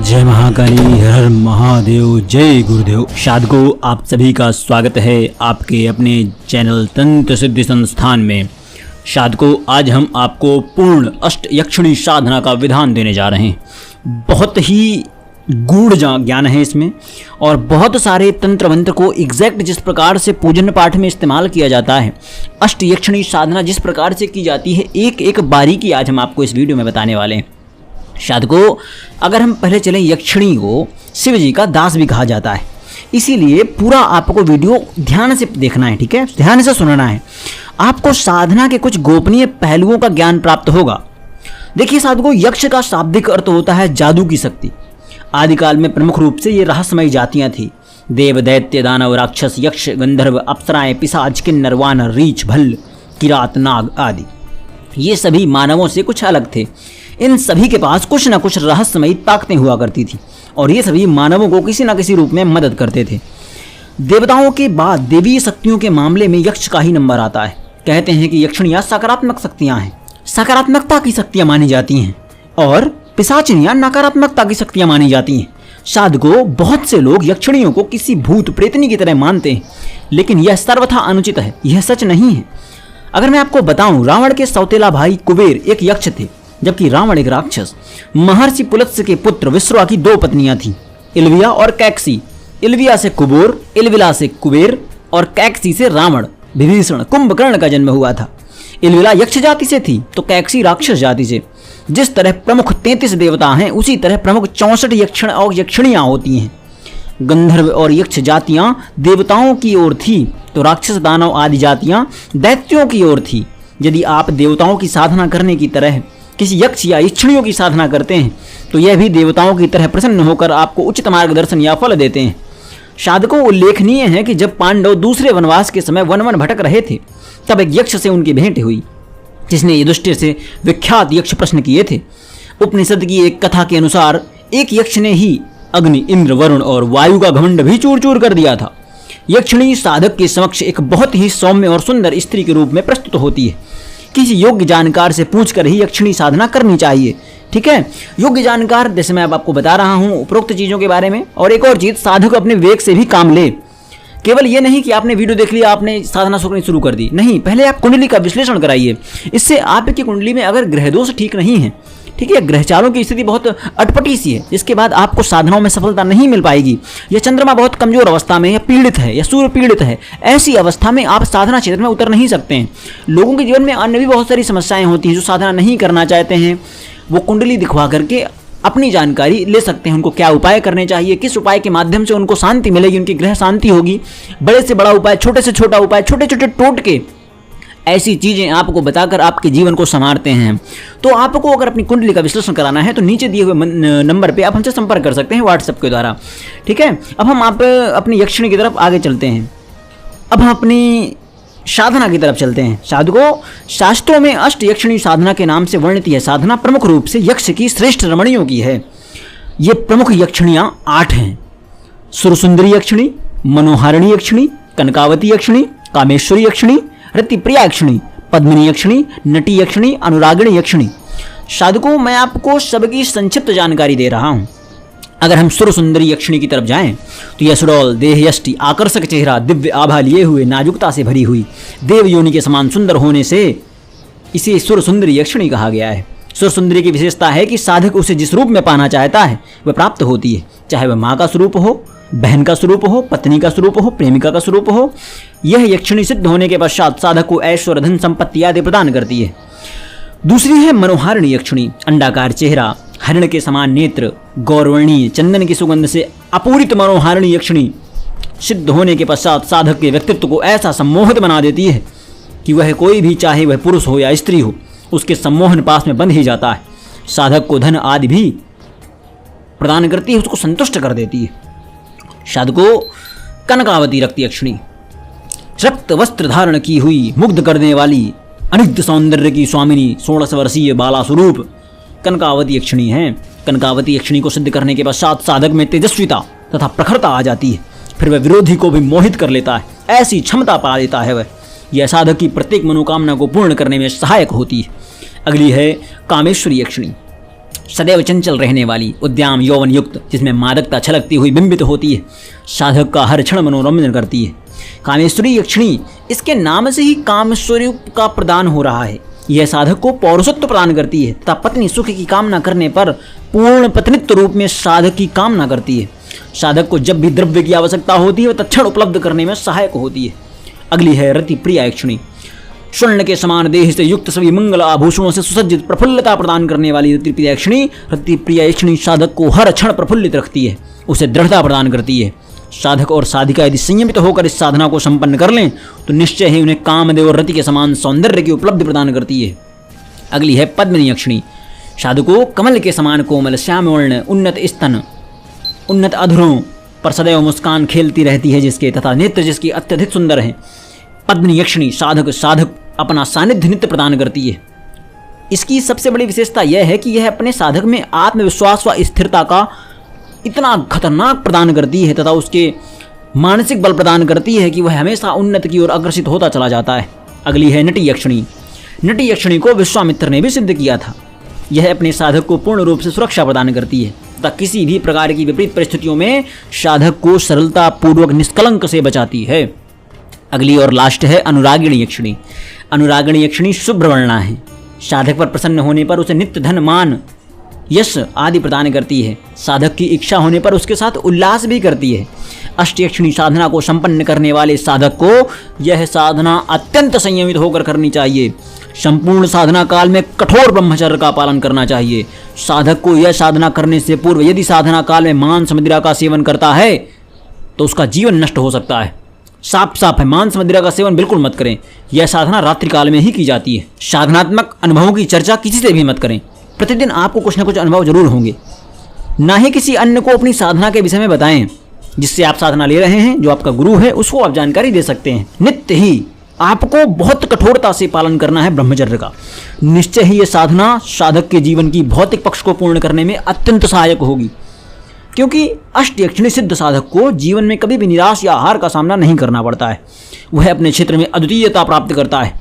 जय महाकाली, हर महादेव, जय गुरुदेव। साधकों, आप सभी का स्वागत है आपके अपने चैनल तंत्र सिद्धि संस्थान में। साधकों, आज हम आपको पूर्ण अष्ट यक्षिणी साधना का विधान देने जा रहे हैं। बहुत ही गूढ़ ज्ञान है इसमें और बहुत सारे तंत्र मंत्र को एग्जैक्ट जिस प्रकार से पूजन पाठ में इस्तेमाल किया जाता है, अष्ट यक्षिणी साधना जिस प्रकार से की जाती है, एक एक बारीकी आज हम आपको इस वीडियो में बताने वाले हैं। साधकों, अगर हम पहले चलें, यक्षिणी को शिव जी का दास भी कहा जाता है, इसीलिए पूरा आपको वीडियो ध्यान से देखना है, ठीक है, ध्यान से सुनना है। आपको साधना के कुछ गोपनीय पहलुओं का ज्ञान प्राप्त होगा। देखिए साधकों, यक्ष का शाब्दिक अर्थ होता है जादू की शक्ति। आदिकाल में प्रमुख रूप से ये रहस्यमयी जातियां थी। देव, दैत्य, दानव, राक्षस, यक्ष, गंधर्व, अप्सराएं, पिशाच, किन्नर, वानर, रीछ, भल्ल, किरात, नाग आदि। ये सभी मानवों से कुछ अलग थे। इन सभी के पास कुछ न कुछ रहस्यमयी ताकतें हुआ करती थी और ये सभी मानवों को किसी न किसी रूप में मदद करते थे। देवताओं के बाद देवी शक्तियों के मामले में यक्ष का ही नंबर आता है। कहते हैं कि यक्षिणियाँ सकारात्मक शक्तियाँ हैं, सकारात्मकता की शक्तियाँ मानी जाती हैं, और पिशाचिनियाँ नकारात्मकता की शक्तियाँ मानी जाती हैं। साधकों, बहुत से लोग यक्षिणियों को किसी भूत प्रेतनी की तरह मानते हैं, लेकिन यह सर्वथा अनुचित है, यह सच नहीं है। अगर मैं आपको बताऊं, रावण के सौतेला भाई कुबेर एक यक्ष थे, जबकि रावण एक राक्षस। महर्षि पुलत्स्य के पुत्र विश्रवा की दो पत्नियां थीं, इल्विया और कैकसी। इल्विया से कुबोर, इल्विला से कुबेर और कैकसी से रावण विभीषण कुंभकर्ण का जन्म हुआ था। इल्विला यक्ष जाति से थी तो कैकसी राक्षस जाति से। जिस तरह प्रमुख 33 देवता हैं, उसी तरह प्रमुख 64 यक्षण और यक्षिणियाँ होती हैं। गंधर्व और यक्ष जातियाँ देवताओं की ओर थी तो राक्षस, दानव आदि जातियाँ दैत्यों की ओर थी। यदि आप देवताओं की साधना करने की तरह किसी यक्ष या यक्षिणियों की साधना करते हैं तो यह भी देवताओं की तरह प्रसन्न होकर आपको उचित मार्गदर्शन या फल देते हैं। साधकों, उल्लेखनीय है कि जब पांडव दूसरे वनवास के समय वन वन भटक रहे थे, तब एक यक्ष से उनकी भेंट हुई, जिसने युधिष्ठिर से विख्यात यक्ष प्रश्न किए थे। उपनिषद की एक कथा के अनुसार एक यक्ष ने ही अग्नि, इंद्र, वरुण और वायु का घमंड भी चूर चूर कर दिया था। यक्षिणी साधक के समक्ष एक बहुत ही सौम्य और सुंदर स्त्री के रूप में प्रस्तुत होती है। किसी योग्य जानकार से पूछकर ही यक्षिणी साधना करनी चाहिए, ठीक है। योग्य जानकार, जैसे मैं अब आपको बता रहा हूँ उपरोक्त चीज़ों के बारे में। और एक और चीज़, साधक अपने विवेक से भी काम ले। केवल ये नहीं कि आपने वीडियो देख लिया, आपने साधना करनी शुरू कर दी, नहीं, पहले आप कुंडली का विश्लेषण कराइए। इससे आपकी कुंडली में अगर ग्रह दोष ठीक नहीं है, ठीक है, ग्रह चालों की स्थिति बहुत अटपटी सी है, जिसके बाद आपको साधनाओं में सफलता नहीं मिल पाएगी, या चंद्रमा बहुत कमजोर अवस्था में, या पीड़ित है, या सूर्य पीड़ित है, ऐसी अवस्था में आप साधना क्षेत्र में उतर नहीं सकते हैं। लोगों के जीवन में अन्य भी बहुत सारी समस्याएं होती हैं। जो साधना नहीं करना चाहते हैं, वो कुंडली दिखवा करके अपनी जानकारी ले सकते हैं। उनको क्या उपाय करने चाहिए, किस उपाय के माध्यम से उनको शांति मिलेगी, उनकी ग्रह शांति होगी, बड़े से बड़ा उपाय, छोटे से छोटा उपाय, छोटे छोटे टोटके, ऐसी चीज़ें आपको बताकर आपके जीवन को संवारते हैं। तो आपको अगर अपनी कुंडली का विश्लेषण कराना है तो नीचे दिए हुए नंबर पे आप हमसे संपर्क कर सकते हैं व्हाट्सएप के द्वारा, ठीक है। अब हम आप अपनी यक्षिणी की तरफ आगे चलते हैं। अब हम अपनी साधना की तरफ चलते हैं। साधकों, शास्त्रों में अष्ट यक्षिणी साधना के नाम से वर्णित यह साधना प्रमुख रूप से यक्ष की श्रेष्ठ रमणियों की है। ये प्रमुख यक्षिणियाँ 8 हैं: सुरसुंदरी यक्षिणी, मनोहारिणी यक्षिणी, कनकावती यक्षिणी, कामेश्वरी यक्षिणी, रतिप्रिया यक्षिणी, पद्मिनी यक्षिणी, नटी यक्षिणी, अनुरागिणी यक्षिणी। साधकों, मैं आपको सबकी संक्षिप्त जानकारी दे रहा हूँ। अगर हम सुरसुंदरी यक्षिणी की तरफ जाएं तो यह सुडौल देह यष्टि, आकर्षक चेहरा, दिव्य आभा लिए हुए, नाजुकता से भरी हुई, देव योनि के समान सुंदर होने से इसे सुरसुंदरी यक्षिणी कहा गया है। सुरसुंदरी की विशेषता है कि साधक उसे जिस रूप में पाना चाहता है वह प्राप्त होती है, चाहे वह माँ का स्वरूप हो, बहन का स्वरूप हो, पत्नी का स्वरूप हो, प्रेमिका का स्वरूप हो। यह यक्षिणी सिद्ध होने के पश्चात साधक को ऐश्वर्य, धन, संपत्ति आदि प्रदान करती है। दूसरी है मनोहारिणी यक्षिणी। अंडाकार चेहरा, हरिण के समान नेत्र, गौरवर्णीय, चंदन की सुगंध से अपूरित मनोहारिणी यक्षिणी सिद्ध होने के पश्चात साधक के व्यक्तित्व को ऐसा सम्मोहित बना देती है कि वह कोई भी, चाहे वह पुरुष हो या स्त्री हो, उसके सम्मोहन पास में बंध ही जाता है। साधक को धन आदि भी प्रदान करती है, उसको संतुष्ट कर देती है। साधकों, कनकावती रक्त यक्षिणी, रक्त वस्त्र धारण की हुई, मुग्ध करने वाली, अनित्य सौंदर्य की स्वामिनी, 16 वर्षीय बाला स्वरूप कनकावती यक्षिणी है। कनकावती यक्षिणी को सिद्ध करने के पश्चात साधक में तेजस्विता तथा प्रखरता आ जाती है, फिर वह विरोधी को भी मोहित कर लेता है, ऐसी क्षमता पा लेता है वह। यह साधक की प्रत्येक मनोकामना को पूर्ण करने में सहायक होती है। अगली है कामेश्वरी यक्षिणी, सदैव चंचल रहने वाली, उद्याम यौवन युक्त, जिसमें मादकता छलकती हुई बिंबित होती है, साधक का हर क्षण मनोरंजन करती है। कामेश्वरी यक्षिणी, इसके नाम से ही काम स्वरूप का प्रदान हो रहा है। यह साधक को पौरुषत्व प्रदान करती है तथा पत्नी सुख की कामना करने पर पूर्ण पत्नित्व रूप में साधक की कामना करती है। साधक को जब भी द्रव्य की आवश्यकता होती है वह तत्क्षण उपलब्ध करने में सहायक होती है। अगली है रति प्रिया यक्षिणी, स्वर्ण के समान देह से युक्त सभी मंगल आभूषणों से सुसज्जित प्रफुल्लता प्रदान करने वाली रति प्रिया यक्षिणी। रति प्रिया यक्षिणी साधक को हर क्षण प्रफुल्लित रखती है, उसे दृढ़ता प्रदान करती है। साधक और साधिका यदि संयमित होकर इस साधना को संपन्न कर लें तो निश्चय ही उन्हें कामदेव और रति के समान सौंदर्य की उपलब्धि प्रदान करती है। अगली है पद्मिनी यक्षिणी, साधु को कमल के समान कोमल, श्यामवर्ण, उन्नत स्तन, उन्नत अधरों पर सदैव मुस्कान खेलती रहती है जिसके, तथा नेत्र जिसकी अत्यधिक सुंदर हैं। पद्मिनी यक्षिणी साधक अपना सानिध्य नित्य प्रदान करती है। इसकी सबसे बड़ी विशेषता यह है कि यह अपने साधक में आत्मविश्वास व स्थिरता का इतना खतरनाक प्रदान करती है तथा उसके मानसिक बल प्रदान करती है कि वह हमेशा उन्नति की ओर अग्रसित होता चला जाता है। अगली है नटी यक्षिणी। नटी यक्षिणी को विश्वामित्र ने भी सिद्ध किया था। यह अपने साधक को पूर्ण रूप से सुरक्षा प्रदान करती है तथा किसी भी प्रकार की विपरीत परिस्थितियों में साधक को सरलता पूर्वक निष्कलंक से बचाती है। अगली और लास्ट है अनुरागिणी यक्षिणी। अनुरागिणी यक्षिणी शुभ्रवर्णा है। साधक पर प्रसन्न होने पर उसे नित्य धन, मान, यश आदि प्रदान करती है। साधक की इच्छा होने पर उसके साथ उल्लास भी करती है। अष्टयक्षिणी साधना को संपन्न करने वाले साधक को यह साधना अत्यंत संयमित होकर करनी चाहिए। संपूर्ण साधना काल में कठोर ब्रह्मचर्य का पालन करना चाहिए। साधक को यह साधना करने से पूर्व यदि साधना काल में मांस मदिरा का सेवन करता है तो उसका जीवन नष्ट हो सकता है। साफ है, मांस मदिरा का सेवन बिल्कुल मत करें। यह साधना रात्रि काल में ही की जाती है। साधनात्मक अनुभवों की चर्चा किसी से भी मत करें। प्रतिदिन आपको कुछ न कुछ अनुभव जरूर होंगे। ना ही किसी अन्य को अपनी साधना के विषय में बताएं। जिससे आप साधना ले रहे हैं, जो आपका गुरु है, उसको आप जानकारी दे सकते हैं। नित्य ही आपको बहुत कठोरता से पालन करना है ब्रह्मचर्य का। निश्चय ही यह साधना साधक के जीवन की भौतिक पक्ष को पूर्ण करने में अत्यंत सहायक होगी, क्योंकि अष्टयक्षिणी सिद्ध साधक को जीवन में कभी भी निराश या हार का सामना नहीं करना पड़ता है। वह अपने क्षेत्र में अद्वितीयता प्राप्त करता है।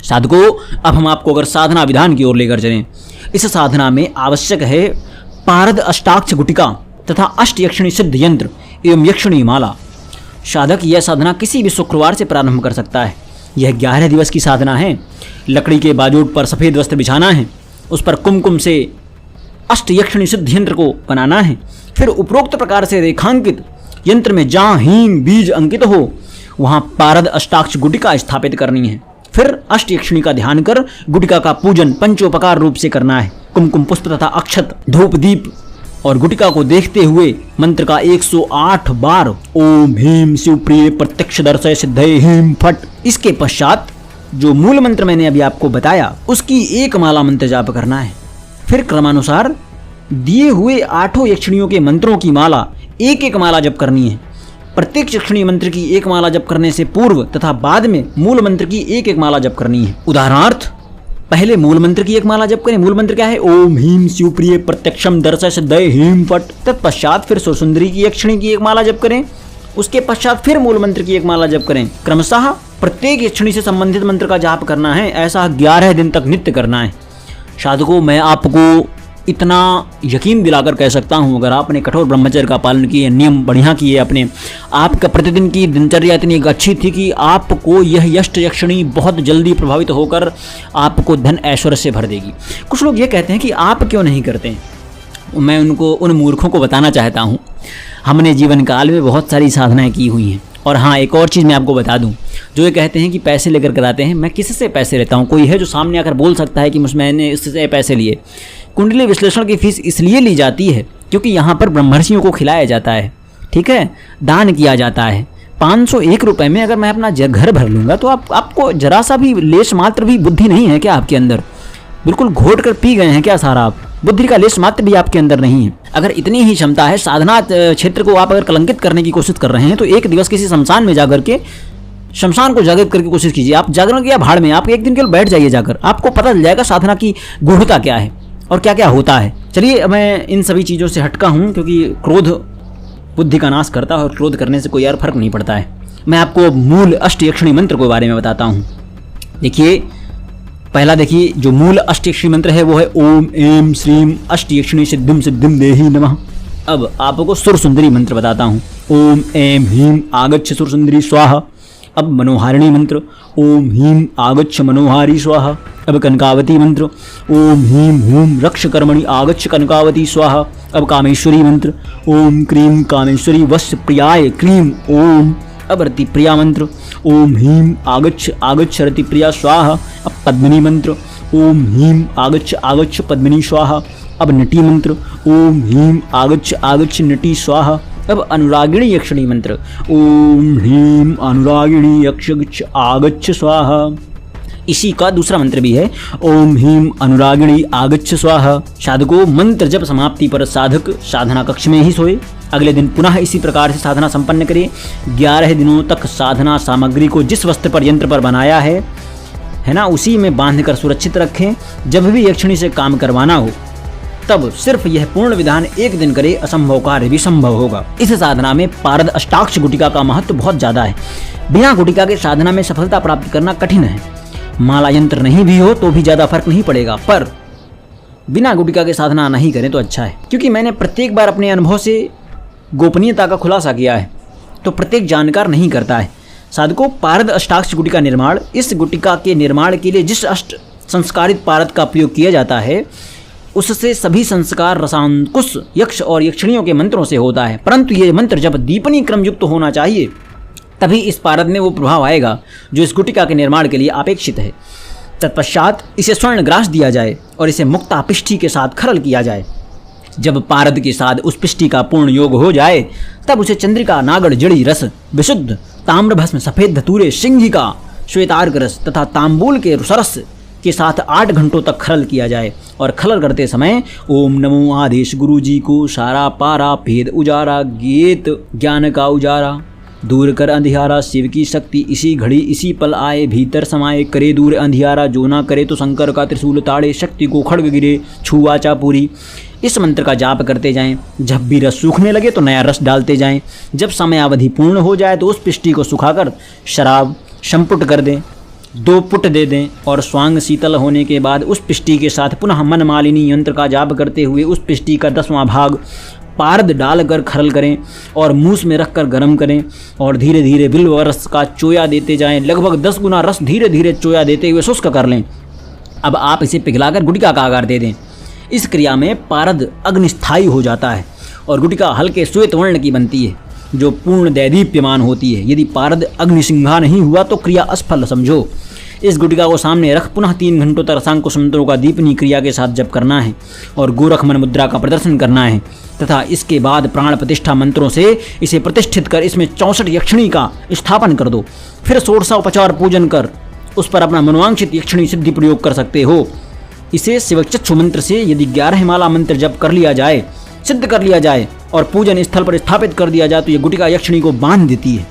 साधकों, अब हम आपको अगर साधना विधान की ओर लेकर चलें। इस साधना में आवश्यक है पारद अष्टाक्ष गुटिका तथा अष्टयक्षिणी सिद्ध यंत्र एवं यक्षिणी माला। साधक यह साधना किसी भी शुक्रवार से प्रारंभ कर सकता है। यह 11 दिवस की साधना है। लकड़ी के बाजूट पर सफ़ेद वस्त्र बिछाना है, उस पर कुमकुम से अष्टयक्षिणी सिद्ध यंत्र को बनाना है। फिर उपरोक्त प्रकार से रेखांकित यंत्र में जहाँ हीम बीज अंकित हो वहाँ पारद अष्टाक्ष गुटिका स्थापित करनी है। फिर अष्टयक्षिणी का ध्यान कर गुटिका का पूजन पंचोपकार रूप से करना है। कुमकुम पुष्प तथा अक्षत, धूप, दीप और गुटिका को देखते हुए मंत्र का 108 बार ओम ह्रीं शिवप्रिय प्रत्यक्ष दर्शय सिद्धे ह्रीं फट। इसके पश्चात जो मूल मंत्र मैंने अभी आपको बताया उसकी एक माला मंत्र जाप करना है। फिर क्रमानुसार दिए हुए 8 यक्षिणियों के मंत्रों की माला एक माला जप करनी है। प्रत्येक यक्षिणी मंत्र की एक माला जप करने से पूर्व तथा बाद में मूल मंत्र की एक माला जप करनी है। उदाहरणार्थ, पहले मूल मंत्र की एक माला जप करें। मूल मंत्र क्या है? ओम ह्रीं शिवप्रिय प्रत्यक्षम दर्शय सिद्धये ह्रीं फट। तत्पश्चात फिर सुरसुंदरी की यक्षिणी की एक माला जप करें। उसके पश्चात फिर मूल मंत्र की एक माला जप करें। क्रमशः प्रत्येक यक्षिणी से संबंधित मंत्र का जाप करना है। ऐसा 11 दिन तक नित्य करना है। साधकों, मैं आपको इतना यकीन दिलाकर कह सकता हूँ, अगर आपने कठोर ब्रह्मचर्य का पालन किए, नियम बढ़िया किए, अपने आपका प्रतिदिन की दिनचर्या इतनी अच्छी थी कि आपको यह अष्टयक्षिणी बहुत जल्दी प्रभावित होकर आपको धन ऐश्वर्य से भर देगी। कुछ लोग ये कहते हैं कि आप क्यों नहीं करते हैं। मैं उन मूर्खों को बताना चाहता हूँ, हमने जीवन काल में बहुत सारी साधनाएँ की हुई हैं। और हाँ, एक और चीज़ मैं आपको बता दूं, जो ये कहते हैं कि पैसे लेकर कराते हैं, मैं किससे पैसे लेता हूँ? कोई है जो सामने आकर बोल सकता है कि मैंने इससे पैसे लिए? कुंडली विश्लेषण की फीस इसलिए ली जाती है क्योंकि यहाँ पर ब्रह्मर्षियों को खिलाया जाता है, ठीक है, दान किया जाता है। 501 रुपये में अगर मैं अपना घर भर लूँगा तो आपको जरा सा भी लेश मात्र भी बुद्धि नहीं है क्या आपके अंदर? बिल्कुल घोट कर पी गए हैं क्या सारा आप? बुद्धि का लेश मात्र भी आपके अंदर नहीं है। अगर इतनी ही क्षमता है, साधना क्षेत्र को आप अगर कलंकित करने की कोशिश कर रहे हैं, तो एक दिवस किसी शमशान में जाकर के शमशान को जागृत करके कोशिश कीजिए। आप जागरण किया भाड़ में, आप एक दिन केवल बैठ जाइए जाकर, आपको पता चल जाएगा साधना की गूढ़ता क्या है और क्या क्या होता है। चलिए, मैं इन सभी चीज़ों से हटका हूँ क्योंकि क्रोध बुद्धि का नाश करता है और क्रोध करने से कोई यार फर्क नहीं पड़ता है। मैं आपको मूल अष्टयक्षिणी मंत्र के बारे में बताता हूँ। देखिए, पहला देखिए, जो मूल अष्टयक्षिणी मंत्र है वो है ओम ऐं श्रीं अष्टयक्षिणी सिद्धिं सिद्धिं देहि नमः। अब आपको सुर सुंदरी मंत्र बताता हूँ। ओम ऐं ह्रीं आगच्छ सुर सुंदरी स्वाहा। अब मनोहारिणी मंत्र, ओम ह्रीं आगच्छ मनोहारी स्वाहा। अब कनकावती मंत्र, ओम ह्रीं हूं रक्ष कर्मणि आगच्छ कनकावती स्वाहा। अब कामेश्वरी मंत्र, ओम क्रीं कामेश्वरी वस्य प्रियाय क्रीं ओम। अब रतिप्रिया मंत्र, ओम ह्रीं आगच्छ आगच्छ रतिप्रिया स्वाहा। अब पद्मिनी मंत्र, ओम ह्रीं आगच्छ आगच्छ पद्मिनी स्वाहा। अब नटी मंत्र, ओम ह्रीं आगच्छ आगच्छ नटी स्वाहा। अब अनुरागिणी यक्षिणी मंत्र, ओम ह्रीं अनुरागिणी यक्ष आगच्छ स्वाहा। इसी का दूसरा मंत्र भी है, ओम ह्रीं अनुरागिणी आगच्छ स्वाहा। साधकों, मंत्र जब समाप्ति पर साधक साधना कक्ष में ही सोए। अगले दिन पुनः इसी प्रकार से साधना संपन्न करें। 11 दिनों तक साधना सामग्री को जिस वस्त्र पर यंत्र पर बनाया है ना, उसी में बांधकर सुरक्षित रखें। जब भी यक्षिणी से काम करवाना हो तब सिर्फ यह पूर्ण विधान एक दिन करे, असंभव कार्य भी संभव होगा। इस साधना में पारद अष्टाक्ष गुटिका का महत्व बहुत ज्यादा है। बिना गुटिका के साधना में सफलता प्राप्त करना कठिन है। माला यंत्र नहीं भी हो तो भी ज्यादा फर्क नहीं पड़ेगा, पर बिना गुटिका के साधना नहीं करें तो अच्छा है। क्योंकि मैंने प्रत्येक बार अपने अनुभव से गोपनीयता का खुलासा किया है, तो प्रत्येक जानकार नहीं करता है। साधकों, पारद अष्टाक्ष गुटिका निर्माण, इस गुटिका के निर्माण के लिए जिस अष्ट संस्कारित पारद का प्रयोग किया जाता है उससे सभी संस्कार रसांकुश यक्ष और यक्षिणियों के मंत्रों से होता है। परंतु ये मंत्र जब दीपनी क्रम युक्त होना चाहिए तभी इस पारद में वो प्रभाव आएगा जो इस गुटिका के निर्माण के लिए अपेक्षित है। तत्पश्चात इसे स्वर्ण ग्रास दिया जाए और इसे मुक्ता पिष्ठी के साथ खरल किया जाए। जब पारद के साथ उस पिष्ठी का पूर्ण योग हो जाए तब उसे चंद्रिका, नागड़, जड़ी रस, विशुद्ध ताम्र भस्म, सफेद धतूरे, सिंहिका, श्वेतार्क रस तथा तांबूल के सरस के साथ 8 घंटों तक खरल किया जाए। और खरल करते समय ओम नमो आदेश गुरु जी को सारा पारा भेद उजारा गेत ज्ञान का उजारा दूर कर अंधियारा शिव की शक्ति इसी घड़ी इसी पल आए भीतर समाए करे दूर अंधियारा जो ना करे तो शंकर का त्रिशूल ताड़े शक्ति को खड़ग गिरे छुआचा पूरी। इस मंत्र का जाप करते जाएं। जब भी रस सूखने लगे तो नया रस डालते जाएं। जब समयावधि पूर्ण हो जाए तो उस पिष्टी को सुखाकर शराब संपुट कर दें, 2 पुट दे दें और स्वांग शीतल होने के बाद उस पिष्टी के साथ पुनः मन मालिनी यंत्र का जाप करते हुए उस पिष्टी का 10वां भाग पारद डालकर खरल करें और मूस में रखकर गर्म करें और धीरे धीरे बिल्व रस का चोया देते जाएं। लगभग 10 गुना रस धीरे धीरे चोया देते हुए शुष्क कर लें। अब आप इसे पिघलाकर गुटिका का आकार दे दें। इस क्रिया में पारद अग्निस्थायी हो जाता है और गुटिका हल्के श्वेत वर्ण की बनती है जो पूर्ण दैदीप्यमान होती है। यदि पारद अग्निसिंहा नहीं हुआ तो क्रिया असफल समझो। इस गुटिका को सामने रख पुनः 3 घंटों तक रसांकुश मंत्रों का दीपनी क्रिया के साथ जप करना है और गोरखमन मुद्रा का प्रदर्शन करना है तथा इसके बाद प्राण प्रतिष्ठा मंत्रों से इसे प्रतिष्ठित कर इसमें 64 यक्षिणी का स्थापन कर दो। फिर षोडशोपचार पूजन कर उस पर अपना मनोवांछित यक्षिणी सिद्धि प्रयोग कर सकते हो। इसे शिवचक्षु मंत्र से यदि 11 माला मंत्र जप कर लिया जाए, सिद्ध कर लिया जाए और पूजन स्थल पर स्थापित कर दिया जाए तो ये गुटिका यक्षिणी को बांध देती है,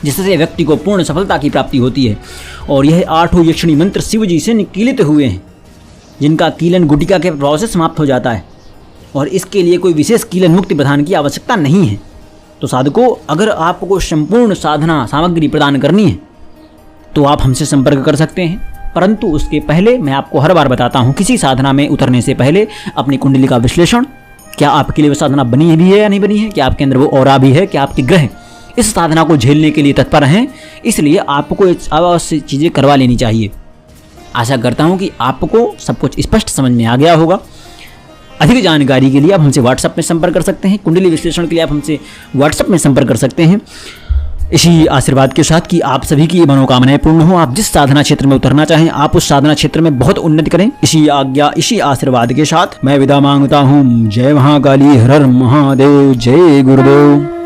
जिससे व्यक्ति को पूर्ण सफलता की प्राप्ति होती है। और यह 8 यक्षिणी मंत्र शिव जी से निकीलित हुए हैं, जिनका कीलन गुटिका के प्रभाव से समाप्त हो जाता है और इसके लिए कोई विशेष कीलन मुक्ति प्रदान की आवश्यकता नहीं है। तो साधकों, अगर आपको संपूर्ण साधना सामग्री प्रदान करनी है तो आप हमसे संपर्क कर सकते हैं। परंतु उसके पहले मैं आपको हर बार बताता हूँ, किसी साधना में उतरने से पहले अपनी कुंडली का विश्लेषण, क्या आपके लिए वो साधना बनी भी है या नहीं बनी है, क्या आपके अंदर वो ऑरा भी है, क्या आपके ग्रह इस साधना को झेलने के लिए तत्पर हैं। इसलिए आपको आवश्यक चीज़ें करवा लेनी चाहिए। आशा करता हूँ कि आपको सब कुछ स्पष्ट समझ में आ गया होगा। अधिक जानकारी के लिए आप हमसे व्हाट्सएप में संपर्क कर सकते हैं। कुंडली विश्लेषण के लिए आप हमसे व्हाट्सएप में संपर्क कर सकते हैं। इसी आशीर्वाद के साथ कि आप सभी की मनोकामनाएं पूर्ण हो, आप जिस साधना क्षेत्र में उतरना चाहें आप उस साधना क्षेत्र में बहुत उन्नति करें। इसी आज्ञा, इसी आशीर्वाद के साथ मैं विदा मांगता हूँ। जय महाकाली, हर हर महादेव, जय गुरुदेव।